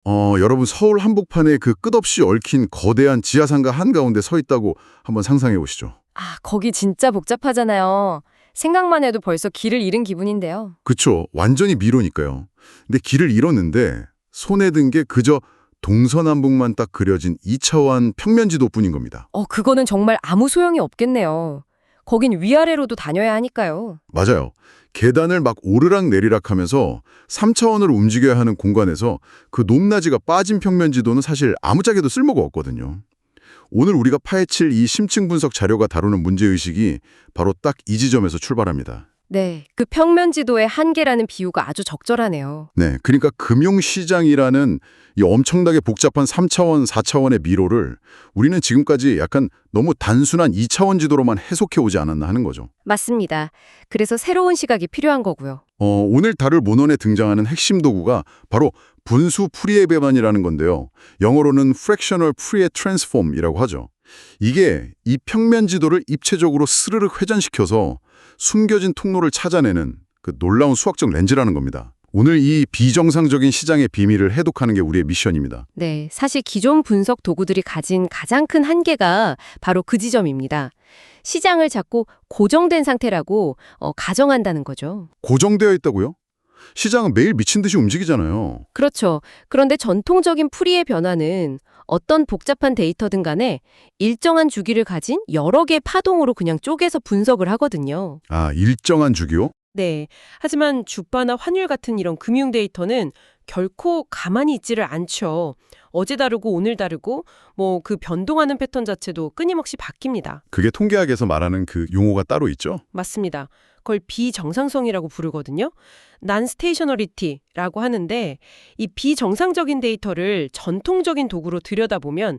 여러분 서울 한복판에 그 끝없이 얽힌 거대한 지하상가 한가운데 서 있다고 한번 상상해 보시죠. 아, 거기 진짜 복잡하잖아요. 생각만 해도 벌써 길을 잃은 기분인데요. 그쵸. 완전히 미로니까요. 근데 길을 잃었는데 손에 든 게 그저 동서남북만 딱 그려진 2차원 평면지도뿐인 겁니다. 그거는 정말 아무 소용이 없겠네요. 거긴 위아래로도 다녀야 하니까요. 맞아요. 계단을 막 오르락 내리락 하면서 3차원으로 움직여야 하는 공간에서 그 높낮이가 빠진 평면지도는 사실 아무짝에도 쓸모가 없거든요. 오늘 우리가 파헤칠 이 심층 분석 자료가 다루는 문제의식이 바로 딱 이 지점에서 출발합니다. 네, 그 평면 지도의 한계라는 비유가 아주 적절하네요. 네, 그러니까 금융시장이라는 이 엄청나게 복잡한 3차원, 4차원의 미로를 우리는 지금까지 약간 너무 단순한 2차원 지도로만 해석해 오지 않았나 하는 거죠. 맞습니다. 그래서 새로운 시각이 필요한 거고요. 오늘 다룰 모논에 등장하는 핵심 도구가 바로 분수 풀이의 배반이라는 건데요. 영어로는 fractional Fourier transform이라고 하죠. 이게 이 평면 지도를 입체적으로 스르륵 회전시켜서 숨겨진 통로를 찾아내는 그 놀라운 수학적 렌즈라는 겁니다. 오늘 이 비정상적인 시장의 비밀을 해독하는 게 우리의 미션입니다. 네, 사실 기존 분석 도구들이 가진 가장 큰 한계가 바로 그 지점입니다. 시장을 자꾸 고정된 상태라고 가정한다는 거죠. 고정되어 있다고요? 시장은 매일 미친 듯이 움직이잖아요. 그렇죠. 그런데 전통적인 풀이의 변화는 어떤 복잡한 데이터든 간에 일정한 주기를 가진 여러 개의 파동으로 그냥 쪼개서 분석을 하거든요. 아, 일정한 주기요? 네. 하지만 주가나 환율 같은 이런 금융 데이터는 결코 가만히 있지를 않죠. 어제 다르고 오늘 다르고 뭐 그 변동하는 패턴 자체도 끊임없이 바뀝니다. 그게 통계학에서 말하는 그 용어가 따로 있죠? 맞습니다. 그걸 비정상성이라고 부르거든요. non-stationarity라고 하는데 이 비정상적인 데이터를 전통적인 도구로 들여다보면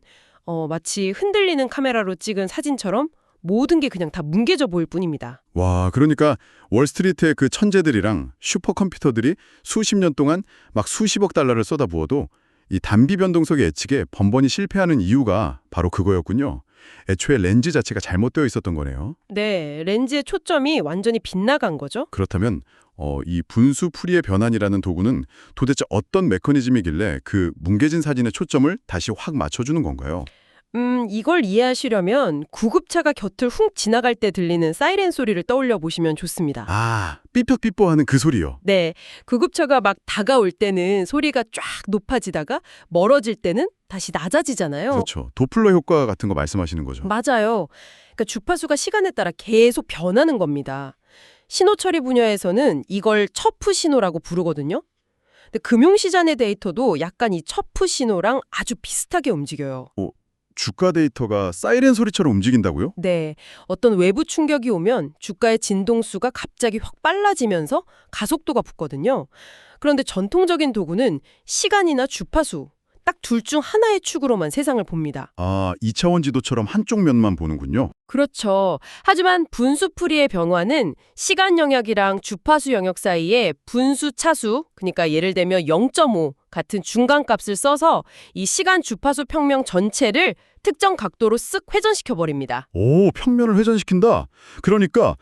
마치 흔들리는 카메라로 찍은 사진처럼 모든 게 그냥 다 뭉개져 보일 뿐입니다. 와, 그러니까 월스트리트의 그 천재들이랑 슈퍼컴퓨터들이 수십 년 동안 막 수십억 달러를 쏟아부어도 이 단비 변동성의 예측에 번번이 실패하는 이유가 바로 그거였군요. 애초에 렌즈 자체가 잘못되어 있었던 거네요. 네, 렌즈의 초점이 완전히 빗나간 거죠. 그렇다면 이 분수 풀이의 변환이라는 도구는 도대체 어떤 메커니즘이길래 그 뭉개진 사진의 초점을 다시 확 맞춰주는 건가요? 이걸 이해하시려면 구급차가 곁을 훅 지나갈 때 들리는 사이렌 소리를 떠올려 보시면 좋습니다. 아, 삐걱삐걱하는 그 소리요. 네, 구급차가 막 다가올 때는 소리가 쫙 높아지다가 멀어질 때는 다시 낮아지잖아요. 그렇죠. 도플러 효과 같은 거 말씀하시는 거죠. 맞아요. 그러니까 주파수가 시간에 따라 계속 변하는 겁니다. 신호 처리 분야에서는 이걸 첩프 신호라고 부르거든요. 근데 금융시장의 데이터도 약간 이 첩프 신호랑 아주 비슷하게 움직여요. 주가 데이터가 사이렌 소리처럼 움직인다고요? 네, 어떤 외부 충격이 오면 주가의 진동수가 갑자기 확 빨라지면서 가속도가 붙거든요. 그런데 전통적인 도구는 시간이나 주파수, 딱 둘 중 하나의 축으로만 세상을 봅니다. 아, 2차원 지도처럼 한쪽 면만 보는군요. 그렇죠. 하지만 분수풀이의 변화는 시간 영역이랑 주파수 영역 사이에 분수 차수, 그러니까 예를 들면 0.5 같은 중간값을 써서 이 시간 주파수 평면 전체를 특정 각도로 쓱 회전시켜 버립니다. 오, 평면을 회전시킨다. 그러니까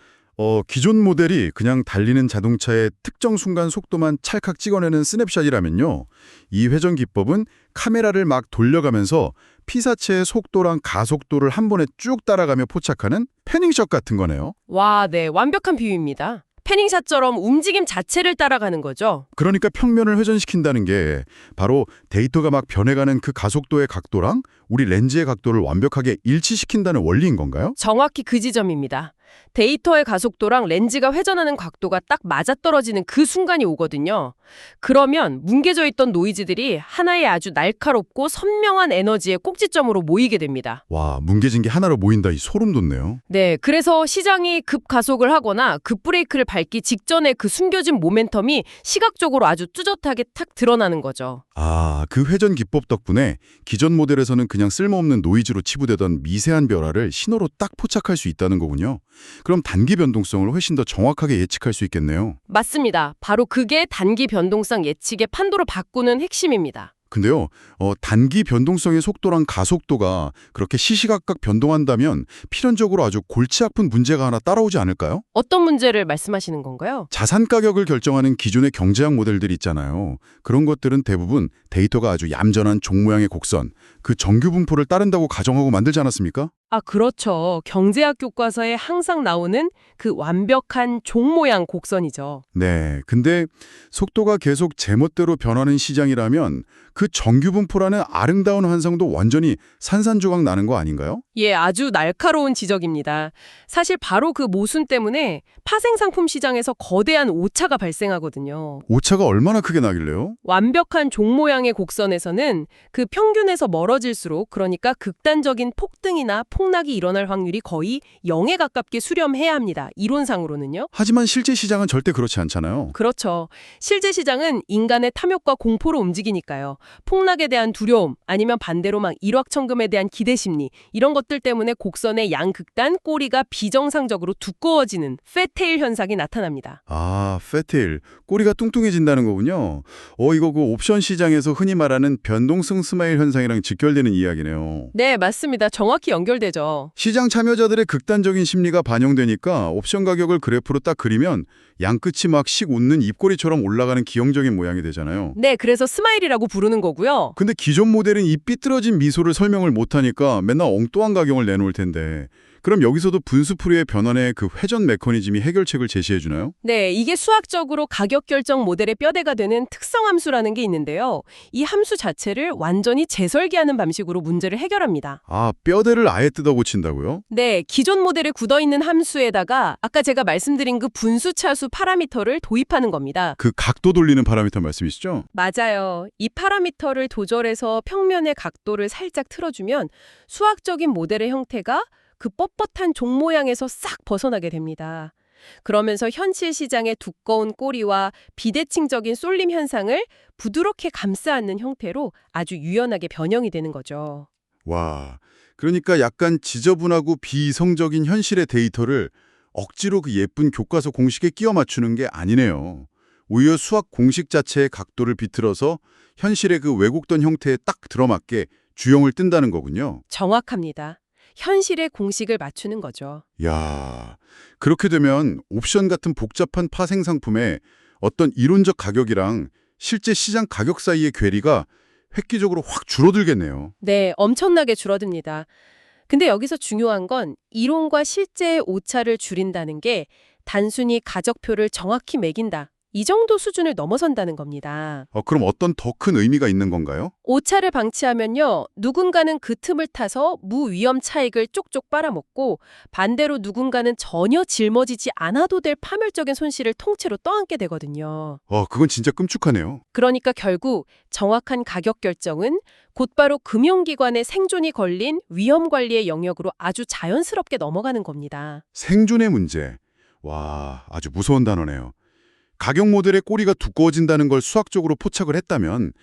기존 모델이 그냥 달리는 자동차의 특정 순간 속도만 찰칵 찍어내는 스냅샷이라면요. 이 회전 기법은 카메라를 막 돌려가면서 피사체의 속도랑 가속도를 한 번에 쭉 따라가며 포착하는 패닝샷 같은 거네요. 와, 네, 완벽한 비유입니다. 패닝샷처럼 움직임 자체를 따라가는 거죠. 그러니까 평면을 회전시킨다는 게 바로 데이터가 막 변해가는 그 가속도의 각도랑 우리 렌즈의 각도를 완벽하게 일치시킨다는 원리인 건가요? 정확히 그 지점입니다. 데이터의 가속도랑 렌즈가 회전하는 각도가 딱 맞아떨어지는 그 순간이 오거든요. 그러면 뭉개져 있던 노이즈들이 하나의 아주 날카롭고 선명한 에너지의 꼭지점으로 모이게 됩니다. 와, 뭉개진 게 하나로 모인다. 이 소름 돋네요. 네, 그래서 시장이 급가속을 하거나 급브레이크를 밟기 직전에 그 숨겨진 모멘텀이 시각적으로 아주 뚜렷하게 탁 드러나는 거죠. 아, 그 회전 기법 덕분에 기존 모델에서는 그냥 쓸모없는 노이즈로 치부되던 미세한 변화를 신호로 딱 포착할 수 있다는 거군요. 그럼 단기 변동성을 훨씬 더 정확하게 예측할 수 있겠네요. 맞습니다. 바로 그게 단기 변동성 예측의 판도를 바꾸는 핵심입니다. 근데요, 단기 변동성의 속도랑 가속도가 그렇게 시시각각 변동한다면 필연적으로 아주 골치 아픈 문제가 하나 따라오지 않을까요? 어떤 문제를 말씀하시는 건가요? 자산 가격을 결정하는 기존의 경제학 모델들 있잖아요. 그런 것들은 대부분 데이터가 아주 얌전한 종 모양의 곡선, 그 정규 분포를 따른다고 가정하고 만들지 않았습니까? 아, 그렇죠. 경제학 교과서에 항상 나오는 그 완벽한 종 모양 곡선이죠. 네, 근데 속도가 계속 제멋대로 변하는 시장이라면 그 정규 분포라는 아름다운 환상도 완전히 산산조각 나는 거 아닌가요? 예, 아주 날카로운 지적입니다. 사실 바로 그 모순 때문에 파생상품 시장에서 거대한 오차가 발생하거든요. 오차가 얼마나 크게 나길래요? 완벽한 종 모양의 곡선에서는 그 평균에서 멀어질수록, 그러니까 극단적인 폭등이나 폭락이 일어날 확률이 거의 0에 가깝게 수렴해야 합니다. 이론상으로는요. 하지만 실제 시장은 절대 그렇지 않잖아요. 그렇죠. 실제 시장은 인간의 탐욕과 공포로 움직이니까요. 폭락에 대한 두려움, 아니면 반대로 막 일확천금에 대한 기대 심리, 이런 것들 때문에 곡선의 양극단, 꼬리가 비정상적으로 두꺼워지는 패테일 현상이 나타납니다. 아, 패테일. 꼬리가 뚱뚱해진다는 거군요. 이거 그 옵션 시장에서 흔히 말하는 변동성 스마일 현상이랑 직결되는 이야기네요. 네, 맞습니다. 정확히 연결되죠. 시장 참여자들의 극단적인 심리가 반영되니까 옵션 가격을 그래프로 딱 그리면 양끝이 막 씩 웃는 입꼬리처럼 올라가는 기형적인 모양이 되잖아요. 네, 그래서 스마일이라고 부르는 거고요. 근데 기존 모델은 이 삐뚤어진 미소를 설명을 못하니까 맨날 엉뚱한 가격을 내놓을 텐데 그럼 여기서도 분수 풀이의 변환의 그 회전 메커니즘이 해결책을 제시해 주나요? 네, 이게 수학적으로 가격 결정 모델의 뼈대가 되는 특성 함수라는 게 있는데요. 이 함수 자체를 완전히 재설계하는 방식으로 문제를 해결합니다. 아, 뼈대를 아예 뜯어 고친다고요? 네, 기존 모델에 굳어있는 함수에다가 아까 제가 말씀드린 그 분수차수 파라미터를 도입하는 겁니다. 그 각도 돌리는 파라미터 말씀이시죠? 맞아요. 이 파라미터를 조절해서 평면의 각도를 살짝 틀어주면 수학적인 모델의 형태가 그 뻣뻣한 종 모양에서 싹 벗어나게 됩니다. 그러면서 현실 시장의 두꺼운 꼬리와 비대칭적인 쏠림 현상을 부드럽게 감싸 안는 형태로 아주 유연하게 변형이 되는 거죠. 와, 그러니까 약간 지저분하고 비이성적인 현실의 데이터를 억지로 그 예쁜 교과서 공식에 끼워 맞추는 게 아니네요. 오히려 수학 공식 자체의 각도를 비틀어서 현실의 그 왜곡된 형태에 딱 들어맞게 주형을 뜬다는 거군요. 정확합니다. 현실의 공식을 맞추는 거죠. 야, 그렇게 되면 옵션 같은 복잡한 파생 상품의 어떤 이론적 가격이랑 실제 시장 가격 사이의 괴리가 획기적으로 확 줄어들겠네요. 네, 엄청나게 줄어듭니다. 근데 여기서 중요한 건 이론과 실제의 오차를 줄인다는 게 단순히 가격표를 정확히 매긴다, 이 정도 수준을 넘어선다는 겁니다. 그럼 어떤 더 큰 의미가 있는 건가요? 오차를 방치하면요, 누군가는 그 틈을 타서 무위험 차익을 쪽쪽 빨아먹고 반대로 누군가는 전혀 짊어지지 않아도 될 파멸적인 손실을 통째로 떠안게 되거든요. 그건 진짜 끔찍하네요. 그러니까 결국 정확한 가격 결정은 곧바로 금융기관의 생존이 걸린 위험 관리의 영역으로 아주 자연스럽게 넘어가는 겁니다. 생존의 문제. 와, 아주 무서운 단어네요. 가격 모델의 꼬리가 두꺼워진다는 걸 수학적으로 포착을 했다면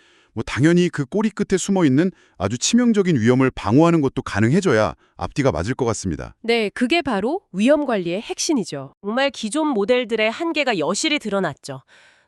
당연히 그 꼬리 끝에 숨어있는 아주 치명적인 위험을 방어하는 것도 가능해져야 앞뒤가 맞을 것 같습니다. 네, 그게 바로 위험 관리의 핵심이죠. 정말 기존 모델들의 한계가 여실히 드러났죠.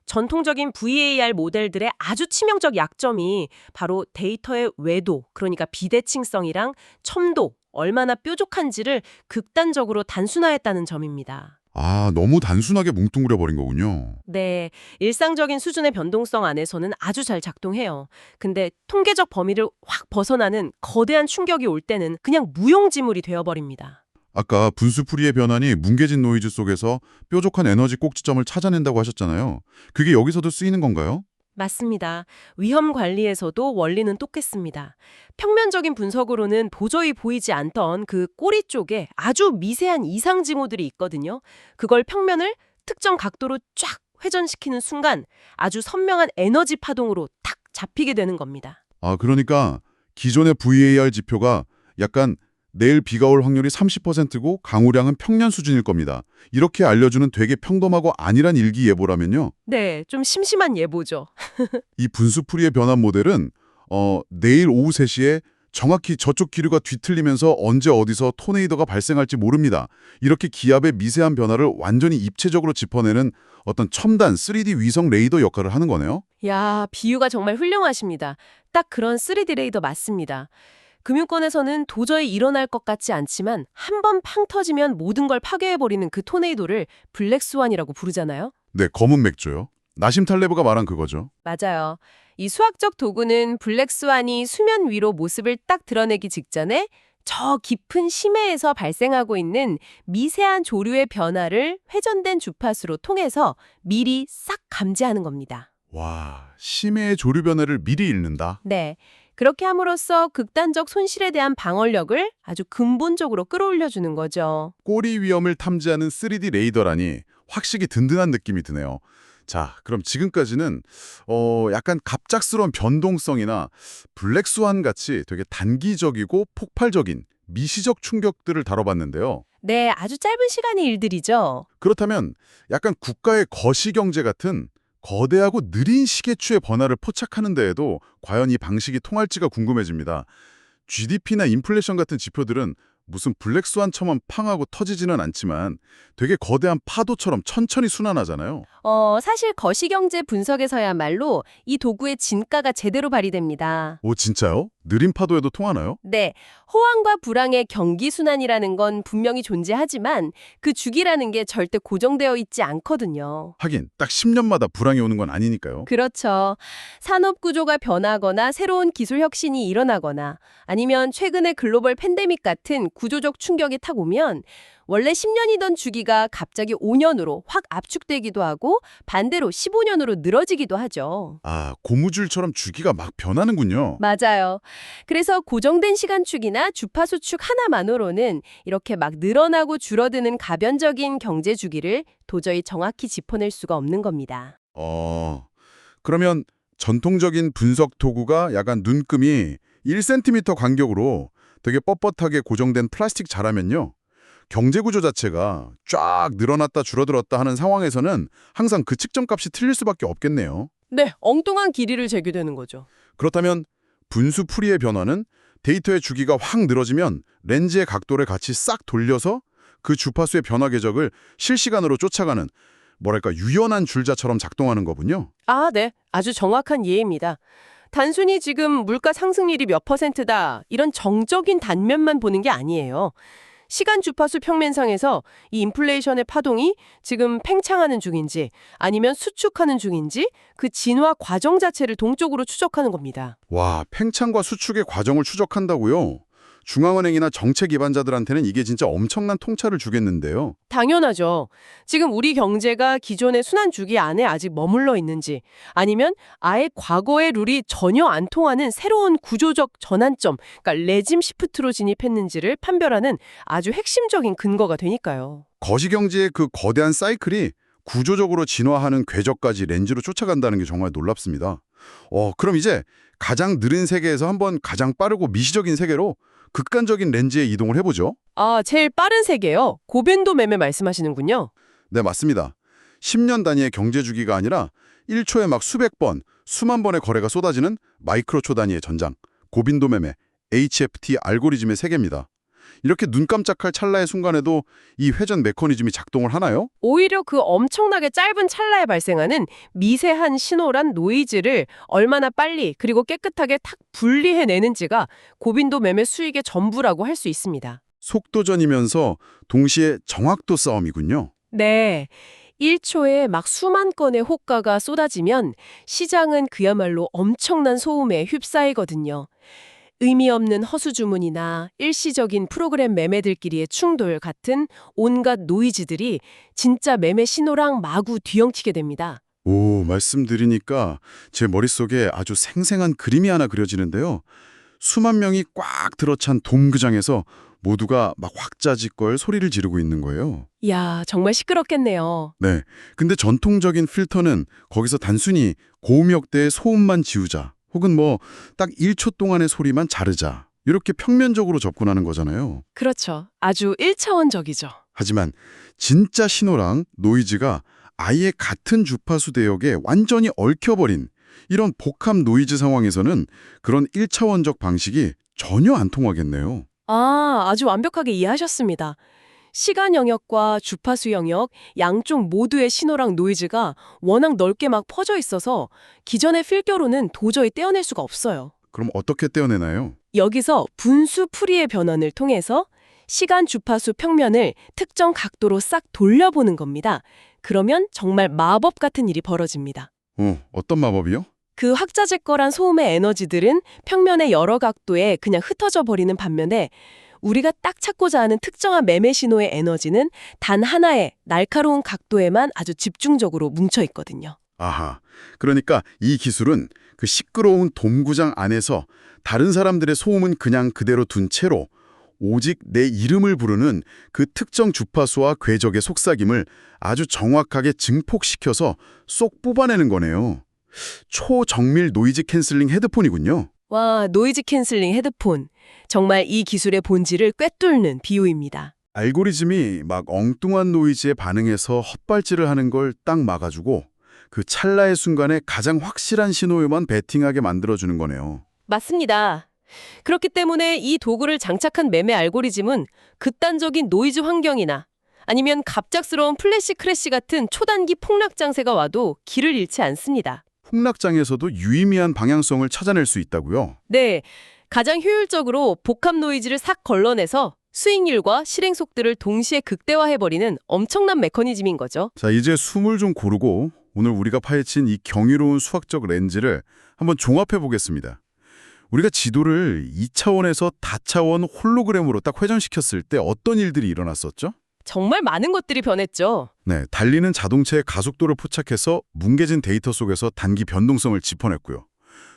전통적인 VAR 모델들의 아주 치명적 약점이 바로 데이터의 외도, 그러니까 비대칭성이랑 첨도, 얼마나 뾰족한지를 극단적으로 단순화했다는 점입니다. 아, 너무 단순하게 뭉뚱그려 버린 거군요. 네, 일상적인 수준의 변동성 안에서는 아주 잘 작동해요. 근데 통계적 범위를 확 벗어나는 거대한 충격이 올 때는 그냥 무용지물이 되어버립니다. 아까 분수풀이의 변환이 뭉개진 노이즈 속에서 뾰족한 에너지 꼭지점을 찾아낸다고 하셨잖아요. 그게 여기서도 쓰이는 건가요? 맞습니다. 위험 관리에서도 원리는 똑같습니다. 평면적인 분석으로는 도저히 보이지 않던 그 꼬리 쪽에 아주 미세한 이상 징후들이 있거든요. 그걸 평면을 특정 각도로 쫙 회전시키는 순간 아주 선명한 에너지 파동으로 탁 잡히게 되는 겁니다. 아, 그러니까 기존의 VAR 지표가 약간 내일 비가 올 확률이 30%고 강우량은 평년 수준일 겁니다. 이렇게 알려주는 되게 평범하고 안일한 일기예보라면요. 네, 좀 심심한 예보죠. 이 분수풀이의 변환 모델은 내일 오후 3시에 정확히 저쪽 기류가 뒤틀리면서 언제 어디서 토네이도가 발생할지 모릅니다. 이렇게 기압의 미세한 변화를 완전히 입체적으로 짚어내는 어떤 첨단 3D 위성 레이더 역할을 하는 거네요. 야, 비유가 정말 훌륭하십니다. 딱 그런 3D 레이더 맞습니다. 금융권에서는 도저히 일어날 것 같지 않지만 한 번 팡 터지면 모든 걸 파괴해버리는 그 토네이도를 블랙스완이라고 부르잖아요. 네, 검은 맥주요. 나심 탈레브가 말한 그거죠. 맞아요. 이 수학적 도구는 블랙스완이 수면 위로 모습을 딱 드러내기 직전에 저 깊은 심해에서 발생하고 있는 미세한 조류의 변화를 회전된 주파수로 통해서 미리 싹 감지하는 겁니다. 와, 심해의 조류 변화를 미리 읽는다. 네. 그렇게 함으로써 극단적 손실에 대한 방어력을 아주 근본적으로 끌어올려주는 거죠. 꼬리 위험을 탐지하는 3D 레이더라니 확실히 든든한 느낌이 드네요. 자, 그럼 지금까지는 약간 갑작스러운 변동성이나 블랙스완 같이 되게 단기적이고 폭발적인 미시적 충격들을 다뤄봤는데요. 네, 아주 짧은 시간의 일들이죠. 그렇다면 약간 국가의 거시경제 같은 거대하고 느린 시계추의 변화를 포착하는 데에도 과연 이 방식이 통할지가 궁금해집니다. GDP나 인플레이션 같은 지표들은 무슨 블랙스완처럼 팡하고 터지지는 않지만 되게 거대한 파도처럼 천천히 순환하잖아요. 사실 거시경제 분석에서야말로 이 도구의 진가가 제대로 발휘됩니다. 오, 진짜요? 느린 파도에도 통하나요? 네, 호황과 불황의 경기순환이라는 건 분명히 존재하지만 그 주기라는 게 절대 고정되어 있지 않거든요. 하긴 딱 10년마다 불황이 오는 건 아니니까요. 그렇죠. 산업 구조가 변하거나 새로운 기술 혁신이 일어나거나 아니면 최근의 글로벌 팬데믹 같은 구조적 충격이 탁 오면 원래 10년이던 주기가 갑자기 5년으로 확 압축되기도 하고 반대로 15년으로 늘어지기도 하죠. 아, 고무줄처럼 주기가 막 변하는군요. 맞아요. 그래서 고정된 시간축이나 주파수축 하나만으로는 이렇게 막 늘어나고 줄어드는 가변적인 경제 주기를 도저히 정확히 짚어낼 수가 없는 겁니다. 그러면 전통적인 분석 도구가 약간 눈금이 1cm 간격으로 되게 뻣뻣하게 고정된 플라스틱 자라면요. 경제 구조 자체가 쫙 늘어났다 줄어들었다 하는 상황에서는 항상 그 측정값이 틀릴 수밖에 없겠네요. 네, 엉뚱한 길이를 재게 되는 거죠. 그렇다면 분수 풀이의 변화는 데이터의 주기가 확 늘어지면 렌즈의 각도를 같이 싹 돌려서 그 주파수의 변화 궤적을 실시간으로 쫓아가는 뭐랄까 유연한 줄자처럼 작동하는 거군요. 아, 네. 아주 정확한 이해입니다. 단순히 지금 물가 상승률이 몇 %다 이런 정적인 단면만 보는 게 아니에요. 시간 주파수 평면상에서 이 인플레이션의 파동이 지금 팽창하는 중인지 아니면 수축하는 중인지 그 진화 과정 자체를 동적으로 추적하는 겁니다. 와, 팽창과 수축의 과정을 추적한다고요? 중앙은행이나 정책 기반자들한테는 이게 진짜 엄청난 통찰을 주겠는데요. 당연하죠. 지금 우리 경제가 기존의 순환 주기 안에 아직 머물러 있는지 아니면 아예 과거의 룰이 전혀 안 통하는 새로운 구조적 전환점, 그러니까 레짐 시프트로 진입했는지를 판별하는 아주 핵심적인 근거가 되니까요. 거시경제의 그 거대한 사이클이 구조적으로 진화하는 궤적까지 렌즈로 쫓아간다는 게 정말 놀랍습니다. 그럼 이제 가장 느린 세계에서 한번 가장 빠르고 미시적인 세계로 극단적인 렌즈에 이동을 해보죠. 아, 제일 빠른 세계요? 고변도 매매 말씀하시는군요. 네, 맞습니다. 10년 단위의 경제 주기가 아니라 1초에 막 수백 번, 수만 번의 거래가 쏟아지는 마이크로초 단위의 전장, 고빈도 매매, HFT 알고리즘의 세계입니다. 이렇게 눈 깜짝할 찰나의 순간에도 이 회전 메커니즘이 작동을 하나요? 오히려 그 엄청나게 짧은 찰나에 발생하는 미세한 신호란 노이즈를 얼마나 빨리 그리고 깨끗하게 탁 분리해내는지가 고빈도 매매 수익의 전부라고 할 수 있습니다. 속도전이면서 동시에 정확도 싸움이군요. 네. 1초에 막 수만 건의 호가가 쏟아지면 시장은 그야말로 엄청난 소음에 휩싸이거든요. 의미 없는 허수 주문이나 일시적인 프로그램 매매들끼리의 충돌 같은 온갖 노이즈들이 진짜 매매 신호랑 마구 뒤엉키게 됩니다. 오, 말씀드리니까 제 머릿속에 아주 생생한 그림이 하나 그려지는데요. 수만 명이 꽉 들어찬 돔그장에서 모두가 막 확자지껄 소리를 지르고 있는 거예요. 이야, 정말 시끄럽겠네요. 네. 근데 전통적인 필터는 거기서 단순히 고음역대의 소음만 지우자, 혹은 딱 1초 동안의 소리만 자르자, 이렇게 평면적으로 접근하는 거잖아요. 그렇죠. 아주 1차원적이죠. 하지만 진짜 신호랑 노이즈가 아예 같은 주파수 대역에 완전히 얽혀버린 이런 복합 노이즈 상황에서는 그런 1차원적 방식이 전혀 안 통하겠네요. 아, 아주 완벽하게 이해하셨습니다. 시간 영역과 주파수 영역 양쪽 모두의 신호랑 노이즈가 워낙 넓게 막 퍼져 있어서 기존의 필겨로는 도저히 떼어낼 수가 없어요. 그럼 어떻게 떼어내나요? 여기서 분수 풀이의 변환을 통해서 시간 주파수 평면을 특정 각도로 싹 돌려보는 겁니다. 그러면 정말 마법 같은 일이 벌어집니다. 어떤 마법이요? 그 확자적거란 소음의 에너지들은 평면의 여러 각도에 그냥 흩어져 버리는 반면에 우리가 딱 찾고자 하는 특정한 매매 신호의 에너지는 단 하나의 날카로운 각도에만 아주 집중적으로 뭉쳐 있거든요. 아하, 그러니까 이 기술은 그 시끄러운 돔구장 안에서 다른 사람들의 소음은 그냥 그대로 둔 채로 오직 내 이름을 부르는 그 특정 주파수와 궤적의 속삭임을 아주 정확하게 증폭시켜서 쏙 뽑아내는 거네요. 초정밀 노이즈 캔슬링 헤드폰이군요. 와, 노이즈 캔슬링 헤드폰. 정말 이 기술의 본질을 꿰뚫는 비유입니다. 알고리즘이 막 엉뚱한 노이즈에 반응해서 헛발질을 하는 걸 딱 막아주고 그 찰나의 순간에 가장 확실한 신호에만 베팅하게 만들어주는 거네요. 맞습니다. 그렇기 때문에 이 도구를 장착한 매매 알고리즘은 극단적인 노이즈 환경이나 아니면 갑작스러운 플래시 크래시 같은 초단기 폭락 장세가 와도 길을 잃지 않습니다. 폭락장에서도 유의미한 방향성을 찾아낼 수 있다고요? 네, 가장 효율적으로 복합 노이즈를 싹 걸러내서 수익률과 실행 속도를 동시에 극대화해버리는 엄청난 메커니즘인 거죠. 자, 이제 숨을 좀 고르고 오늘 우리가 파헤친 이 경이로운 수학적 렌즈를 한번 종합해 보겠습니다. 우리가 지도를 2차원에서 다차원 홀로그램으로 딱 회전시켰을 때 어떤 일들이 일어났었죠? 정말 많은 것들이 변했죠. 네, 달리는 자동차의 가속도를 포착해서 뭉개진 데이터 속에서 단기 변동성을 짚어냈고요.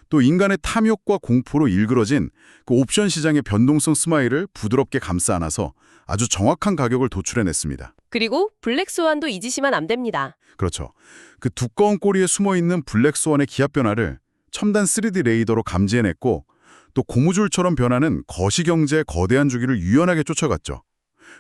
또 인간의 탐욕과 공포로 일그러진 그 옵션 시장의 변동성 스마일을 부드럽게 감싸 안아서 아주 정확한 가격을 도출해냈습니다. 그리고 블랙스완도 잊으시면 안 됩니다. 그렇죠. 그 두꺼운 꼬리에 숨어있는 블랙스완의 기압 변화를 첨단 3D 레이더로 감지해냈고 또 고무줄처럼 변하는 거시경제의 거대한 주기를 유연하게 쫓아갔죠.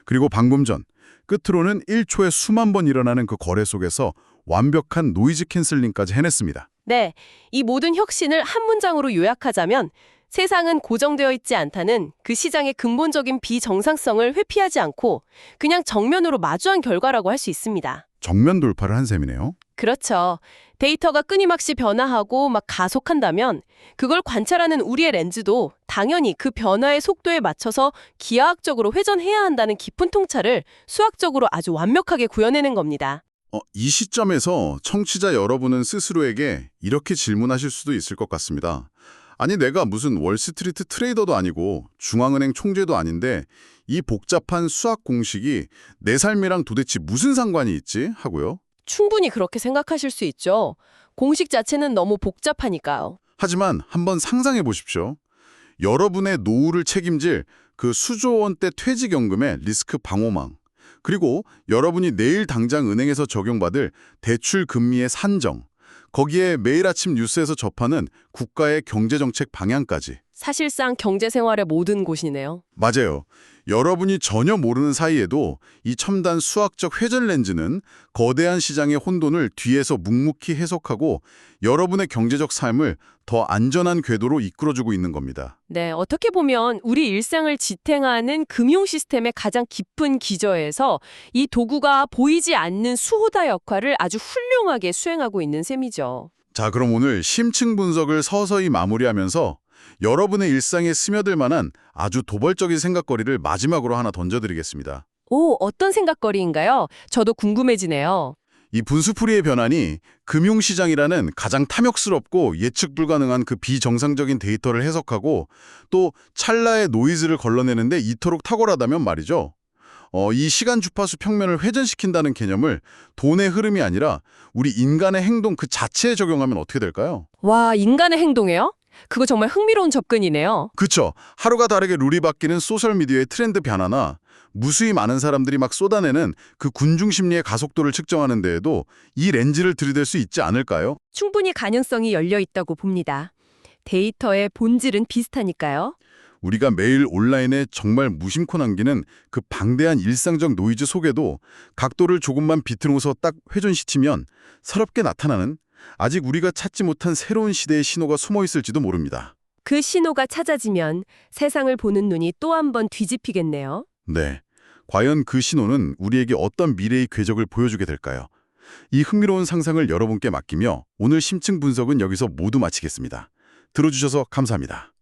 그리고 방금 전 끝으로는 1초에 수만 번 일어나는 그 거래 속에서 완벽한 노이즈 캔슬링까지 해냈습니다. 네, 이 모든 혁신을 한 문장으로 요약하자면 세상은 고정되어 있지 않다는 그 시장의 근본적인 비정상성을 회피하지 않고 그냥 정면으로 마주한 결과라고 할 수 있습니다. 정면 돌파를 한 셈이네요. 그렇죠. 데이터가 끊임없이 변화하고 막 가속한다면 그걸 관찰하는 우리의 렌즈도 당연히 그 변화의 속도에 맞춰서 기하학적으로 회전해야 한다는 깊은 통찰을 수학적으로 아주 완벽하게 구현해낸 겁니다. 이 시점에서 청취자 여러분은 스스로에게 이렇게 질문하실 수도 있을 것 같습니다. 아니, 내가 무슨 월스트리트 트레이더도 아니고 중앙은행 총재도 아닌데 이 복잡한 수학 공식이 내 삶이랑 도대체 무슨 상관이 있지? 하고요. 충분히 그렇게 생각하실 수 있죠. 공식 자체는 너무 복잡하니까요. 하지만 한번 상상해 보십시오. 여러분의 노후를 책임질 그 수조 원대 퇴직연금의 리스크 방어망, 그리고 여러분이 내일 당장 은행에서 적용받을 대출 금리의 산정, 거기에 매일 아침 뉴스에서 접하는 국가의 경제정책 방향까지. 사실상 경제생활의 모든 곳이네요. 맞아요. 여러분이 전혀 모르는 사이에도 이 첨단 수학적 회전 렌즈는 거대한 시장의 혼돈을 뒤에서 묵묵히 해석하고 여러분의 경제적 삶을 더 안전한 궤도로 이끌어주고 있는 겁니다. 네, 어떻게 보면 우리 일상을 지탱하는 금융 시스템의 가장 깊은 기저에서 이 도구가 보이지 않는 수호자 역할을 아주 훌륭하게 수행하고 있는 셈이죠. 자, 그럼 오늘 심층 분석을 서서히 마무리하면서 여러분의 일상에 스며들 만한 아주 도발적인 생각거리를 마지막으로 하나 던져드리겠습니다. 오, 어떤 생각거리인가요? 저도 궁금해지네요. 이 분수풀이의 변환이 금융시장이라는 가장 탐욕스럽고 예측 불가능한 그 비정상적인 데이터를 해석하고 또 찰나의 노이즈를 걸러내는데 이토록 탁월하다면 말이죠. 이 시간 주파수 평면을 회전시킨다는 개념을 돈의 흐름이 아니라 우리 인간의 행동 그 자체에 적용하면 어떻게 될까요? 와, 인간의 행동에요? 그거 정말 흥미로운 접근이네요. 그쵸. 하루가 다르게 룰이 바뀌는 소셜미디어의 트렌드 변화나 무수히 많은 사람들이 막 쏟아내는 그 군중심리의 가속도를 측정하는 데에도 이 렌즈를 들이댈 수 있지 않을까요? 충분히 가능성이 열려 있다고 봅니다. 데이터의 본질은 비슷하니까요. 우리가 매일 온라인에 정말 무심코 남기는 그 방대한 일상적 노이즈 속에도 각도를 조금만 비틀어서 딱 회전시키면 새롭게 나타나는 아직 우리가 찾지 못한 새로운 시대의 신호가 숨어 있을지도 모릅니다. 그 신호가 찾아지면 세상을 보는 눈이 또 한 번 뒤집히겠네요. 네. 과연 그 신호는 우리에게 어떤 미래의 궤적을 보여주게 될까요? 이 흥미로운 상상을 여러분께 맡기며 오늘 심층 분석은 여기서 모두 마치겠습니다. 들어주셔서 감사합니다.